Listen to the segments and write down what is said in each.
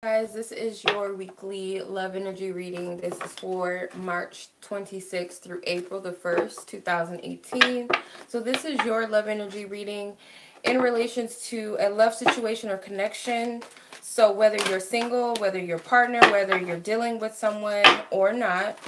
Guys, this is your weekly love energy reading. This is for March 26th through April the 1st, 2018. So this is your love energy reading in relations to a love situation or connection. So whether you're single, whether you're partner, whether you're dealing with someone or not,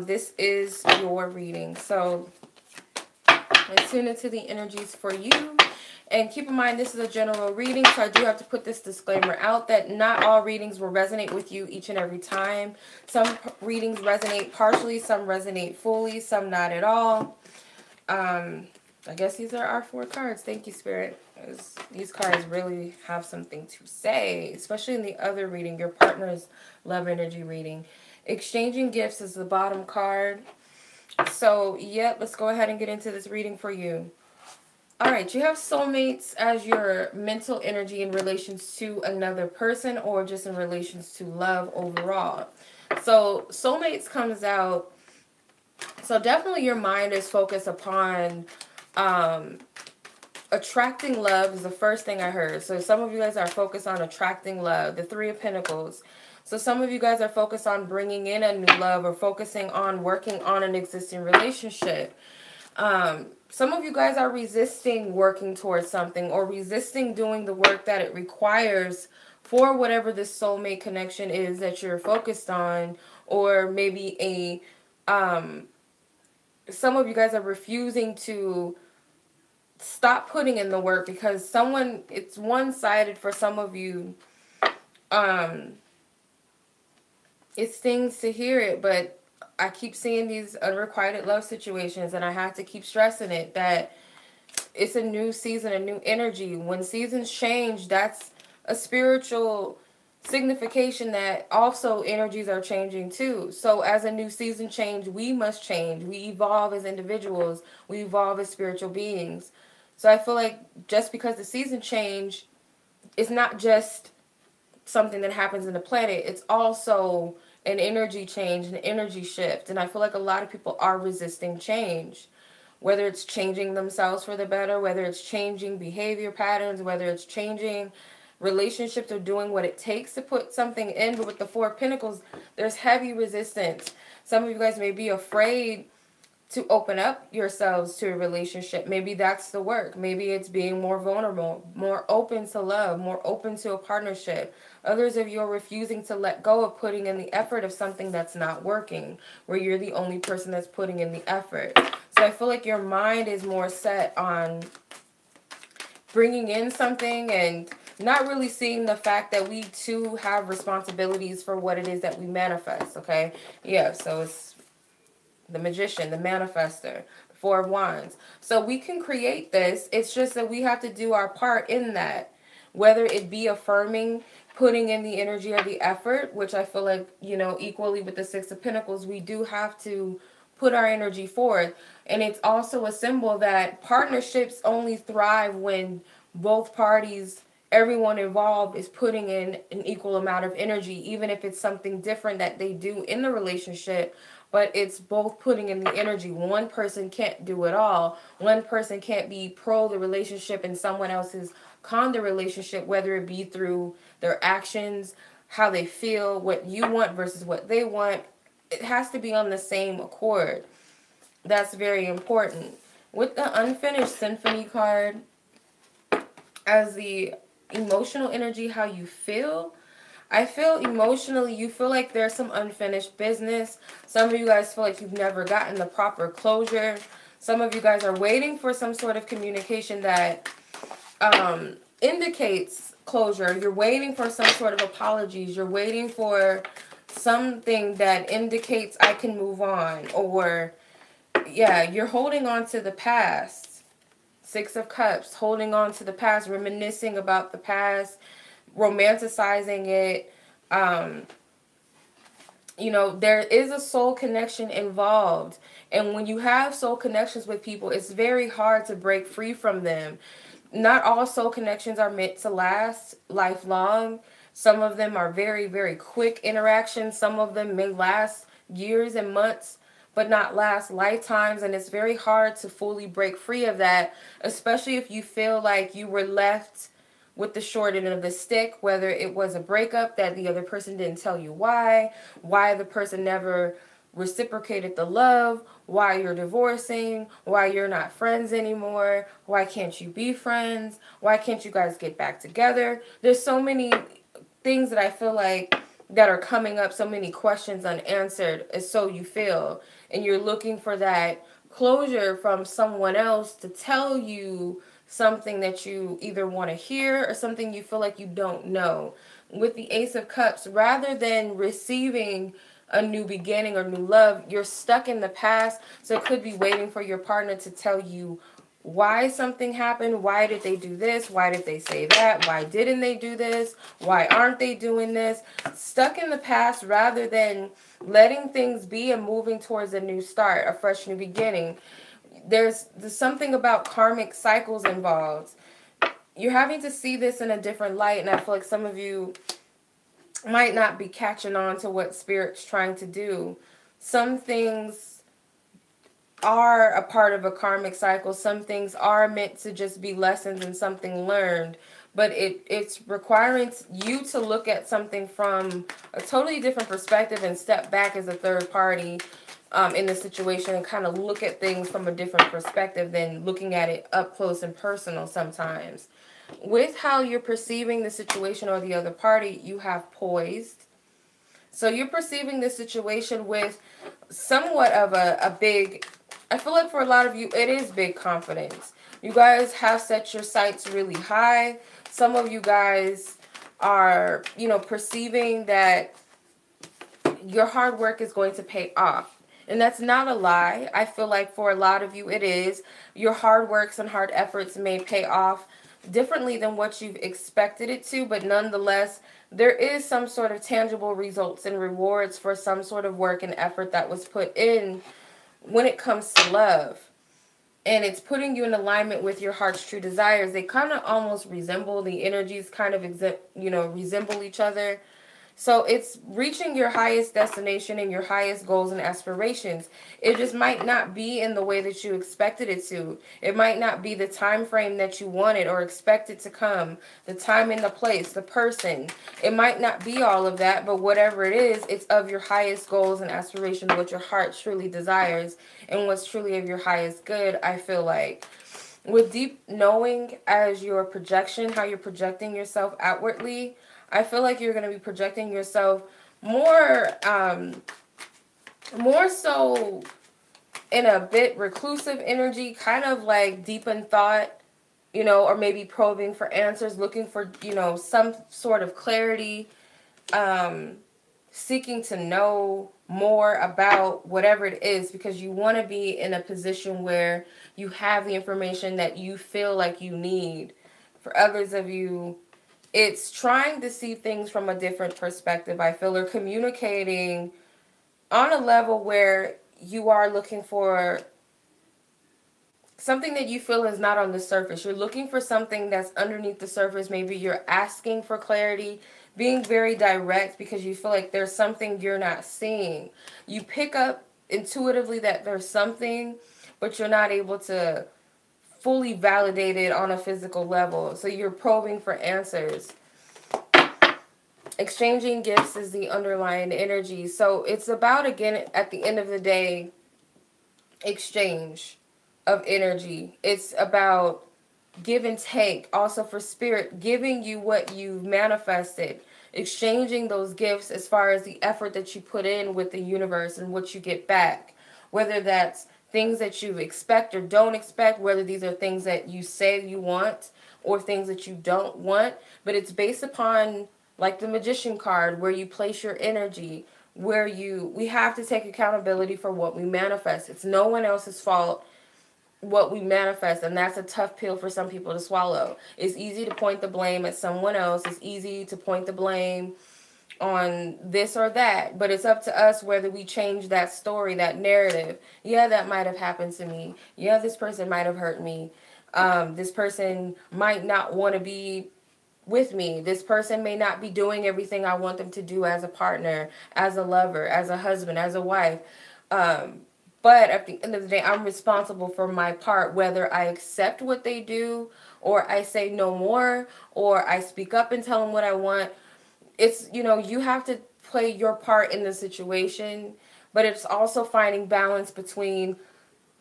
this is your reading. So let's tune into the energies for you. And keep in mind, this is a general reading, so I do have to put this disclaimer out that not all readings will resonate with you each and every time. Some readings resonate partially, some resonate fully, some not at all. I guess these are our 4 cards. Thank you, Spirit. These cards really have something to say, especially in the other reading, your partner's love energy reading. Exchanging gifts is the bottom card. So, yep, let's go ahead and get into this reading for you. All right, you have soulmates as your mental energy in relations to another person or just in relations to love overall. So soulmates comes out. So definitely your mind is focused upon attracting love is the first thing I heard. So some of you guys are focused on attracting love, the 3 of Pentacles. So some of you guys are focused on bringing in a new love or focusing on working on an existing relationship. Some of you guys are resisting working towards something or resisting doing the work that it requires for whatever this soulmate connection is that you're focused on, or maybe some of you guys are refusing to stop putting in the work because it's one-sided for some of you. It stings to hear it, but I keep seeing these unrequited love situations, and I have to keep stressing it that it's a new season, a new energy. When seasons change, that's a spiritual signification that also energies are changing too. So as a new season change, we must change. We evolve as individuals. We evolve as spiritual beings. So I feel like just because the season change, it's not just something that happens in the planet. It's also an energy change, an energy shift. And I feel like a lot of people are resisting change. Whether it's changing themselves for the better, whether it's changing behavior patterns, whether it's changing relationships or doing what it takes to put something in. But with the 4 of Pentacles, there's heavy resistance. Some of you guys may be afraid to open up yourselves to a relationship. Maybe that's the work. Maybe it's being more vulnerable, more open to love, more open to a partnership. Others of you are refusing to let go of putting in the effort of something that's not working, where you're the only person that's putting in the effort. So I feel like your mind is more set on bringing in something and not really seeing the fact that we too have responsibilities for what it is that we manifest, okay? Yeah, so it's the Magician, the Manifester, 4 of Wands. So we can create this. It's just that we have to do our part in that. Whether it be affirming, putting in the energy or the effort, which I feel like, equally with the 6 of Pentacles, we do have to put our energy forth. And it's also a symbol that partnerships only thrive when both parties, everyone involved, is putting in an equal amount of energy, even if it's something different that they do in the relationship. But it's both putting in the energy. One person can't do it all. One person can't be pro the relationship and someone else is con the relationship, whether it be through their actions, how they feel, what you want versus what they want. It has to be on the same accord. That's very important. With the Unfinished Symphony card as the emotional energy, how you feel, I feel emotionally, you feel like there's some unfinished business. Some of you guys feel like you've never gotten the proper closure. Some of you guys are waiting for some sort of communication that indicates closure. You're waiting for some sort of apologies. You're waiting for something that indicates I can move on. Or, yeah, you're holding on to the past. 6 of Cups, holding on to the past, reminiscing about the past, romanticizing it. There is a soul connection involved. And when you have soul connections with people, it's very hard to break free from them. Not all soul connections are meant to last lifelong. Some of them are very, very quick interactions. Some of them may last years and months, but not last lifetimes. And it's very hard to fully break free of that, especially if you feel like you were left with the short end of the stick, whether it was a breakup that the other person didn't tell you why the person never reciprocated the love, why you're divorcing, why you're not friends anymore, why can't you be friends, why can't you guys get back together. There's so many things that I feel like that are coming up, so many questions unanswered, as so you feel, and you're looking for that closure from someone else to tell you something that you either want to hear or something you feel like you don't know. With the Ace of Cups, rather than receiving a new beginning or new love, you're stuck in the past. So it could be waiting for your partner to tell you why something happened. Why did they do this? Why did they say that? Why didn't they do this? Why aren't they doing this? Stuck in the past rather than letting things be and moving towards a new start, a fresh new beginning. There's something about karmic cycles involved. You're having to see this in a different light, and I feel like some of you might not be catching on to what Spirit's trying to do. Some things are a part of a karmic cycle. Some things are meant to just be lessons and something learned. But it's requiring you to look at something from a totally different perspective and step back as a third party in the situation and kind of look at things from a different perspective than looking at it up close and personal sometimes. With how you're perceiving the situation or the other party, you have poised. So you're perceiving this situation with somewhat of a big, I feel like for a lot of you, it is big confidence. You guys have set your sights really high. Some of you guys are, perceiving that your hard work is going to pay off. And that's not a lie. I feel like for a lot of you, it is. Your hard works and hard efforts may pay off differently than what you've expected it to, but nonetheless, there is some sort of tangible results and rewards for some sort of work and effort that was put in when it comes to love. And it's putting you in alignment with your heart's true desires. They kind of almost resemble, the energies kind of, resemble each other. So it's reaching your highest destination and your highest goals and aspirations. It just might not be in the way that you expected it to. It might not be the time frame that you wanted or expected to come, the time and the place, the person. It might not be all of that, but whatever it is, it's of your highest goals and aspirations, what your heart truly desires and what's truly of your highest good, I feel like. With deep knowing as your projection, how you're projecting yourself outwardly, I feel like you're going to be projecting yourself more so in a bit reclusive energy, kind of like deep in thought, or maybe probing for answers, looking for, some sort of clarity, seeking to know more about whatever it is, because you want to be in a position where you have the information that you feel like you need. For others of you, it's trying to see things from a different perspective, I feel, or communicating on a level where you are looking for something that you feel is not on the surface. You're looking for something that's underneath the surface. Maybe you're asking for clarity, being very direct because you feel like there's something you're not seeing. You pick up intuitively that there's something, but you're not able to fully validate it on a physical level. So you're probing for answers. Exchanging gifts is the underlying energy. So it's about, again, at the end of the day, exchange of energy. It's about give and take. Also for Spirit, giving you what you've manifested. Exchanging those gifts as far as the effort that you put in with the universe and what you get back. Whether that's things that you expect or don't expect, whether these are things that you say you want or things that you don't want. But it's based upon, like the Magician card, where you place your energy, where we have to take accountability for what we manifest. It's no one else's fault what we manifest, and that's a tough pill for some people to swallow. It's easy to point the blame at someone else. It's easy to point the blame on this or that, but it's up to us whether we change that story, that narrative. Yeah, that might have happened to me. Yeah, this person might have hurt me. This person might not want to be with me. This person may not be doing everything I want them to do as a partner, as a lover, as a husband, as a wife. But at the end of the day, I'm responsible for my part, whether I accept what they do or I say no more, or I speak up and tell them what I want. It's, you have to play your part in the situation, but it's also finding balance between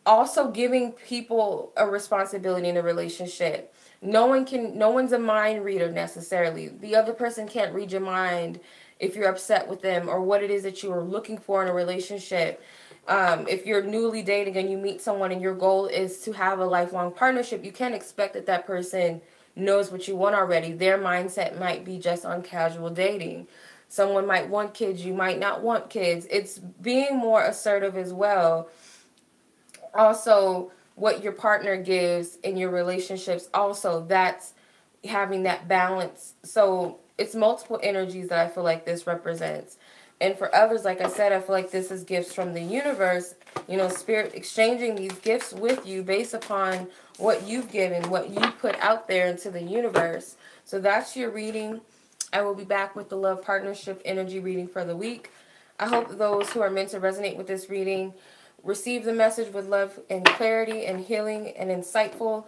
also giving people a responsibility in a relationship. No one's a mind reader necessarily. The other person can't read your mind if you're upset with them or what it is that you are looking for in a relationship. If you're newly dating and you meet someone and your goal is to have a lifelong partnership, you can't expect that that person knows what you want already. Their mindset might be just on casual dating. Someone might want kids, you might not want kids. It's being more assertive as well. Also, what your partner gives in your relationships, also, that's having that balance. So it's multiple energies that I feel like this represents. And for others, like I said, I feel like this is gifts from the universe, spirit exchanging these gifts with you based upon what you've given, what you put out there into the universe. So that's your reading. I will be back with the love partnership energy reading for the week. I hope those who are meant to resonate with this reading receive the message with love and clarity and healing and insightful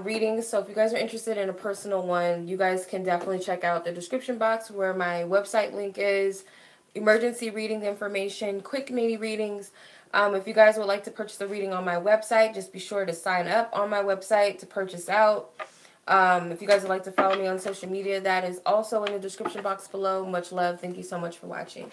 readings. So if you guys are interested in a personal one, you guys can definitely check out the description box where my website link is, emergency reading information, quick mini readings. If you guys would like to purchase a reading on my website, just be sure to sign up on my website to purchase out. If you guys would like to follow me on social media, that is also in the description box below. Much love. Thank you so much for watching.